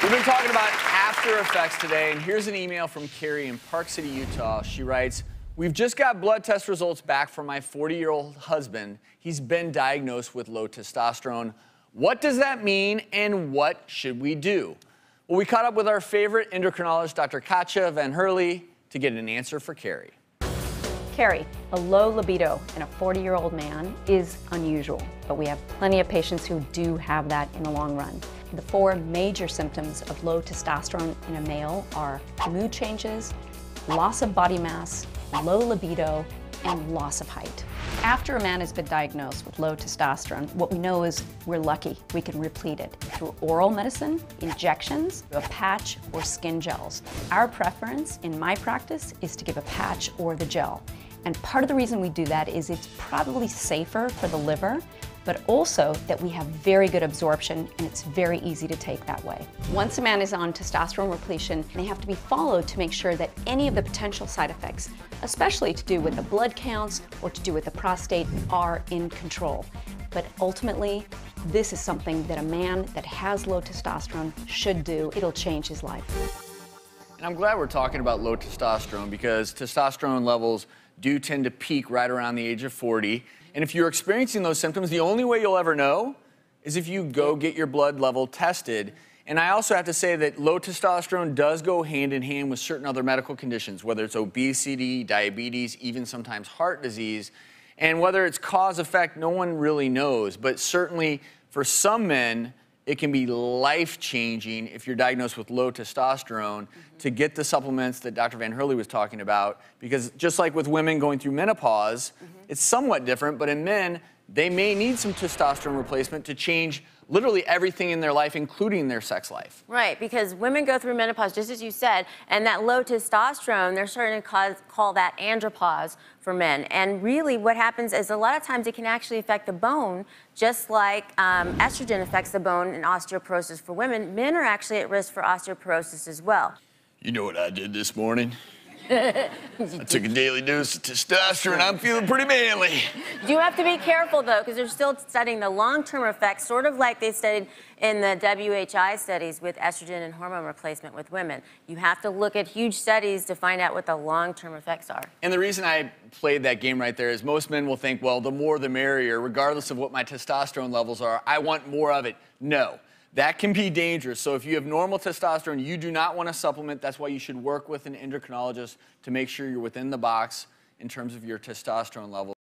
We've been talking about after effects today, and here's an email from Carrie in Park City, Utah. She writes, "We've just got blood test results back from my 40-year-old husband. He's been diagnosed with low testosterone. What does that mean, and what should we do?" Well, we caught up with our favorite endocrinologist, Dr. Katja Van Hurley, to get an answer for Carrie. Carrie, a low libido in a 40-year-old man is unusual, but we have plenty of patients who do have that in the long run. The four major symptoms of low testosterone in a male are mood changes, loss of body mass, low libido, and loss of height. After a man has been diagnosed with low testosterone, what we know is we're lucky. We can replete it through oral medicine, injections, a patch, or skin gels. Our preference in my practice is to give a patch or the gel. And part of the reason we do that is it's probably safer for the liver, but also that we have very good absorption and it's very easy to take that way. Once a man is on testosterone repletion, they have to be followed to make sure that any of the potential side effects, especially to do with the blood counts or to do with the prostate, are in control. But ultimately, this is something that a man that has low testosterone should do. It'll change his life. And I'm glad we're talking about low testosterone because testosterone levels do tend to peak right around the age of 40. And if you're experiencing those symptoms, the only way you'll ever know is if you go get your blood level tested. And I also have to say that low testosterone does go hand in hand with certain other medical conditions, whether it's obesity, diabetes, even sometimes heart disease. And whether it's cause-effect, no one really knows. But certainly for some men, it can be life-changing if you're diagnosed with low testosterone to get the supplements that Dr. Van Hurley was talking about. Because just like with women going through menopause, it's somewhat different, but in men, they may need some testosterone replacement to change literally everything in their life, including their sex life. Right, because women go through menopause, just as you said, and that low testosterone, they're starting to call that andropause for men. And really what happens is a lot of times it can actually affect the bone, just like estrogen affects the bone in osteoporosis for women. Men are actually at risk for osteoporosis as well. You know what I did this morning? I took a daily dose of testosterone. I'm feeling pretty manly. You have to be careful, though, because they're still studying the long-term effects, sort of like they studied in the WHI studies with estrogen and hormone replacement with women. You have to look at huge studies to find out what the long-term effects are. And the reason I played that game right there is most men will think, well, the more the merrier, regardless of what my testosterone levels are. I want more of it. No. That can be dangerous. So if you have normal testosterone, you do not want to supplement. That's why you should work with an endocrinologist to make sure you're within the box in terms of your testosterone levels.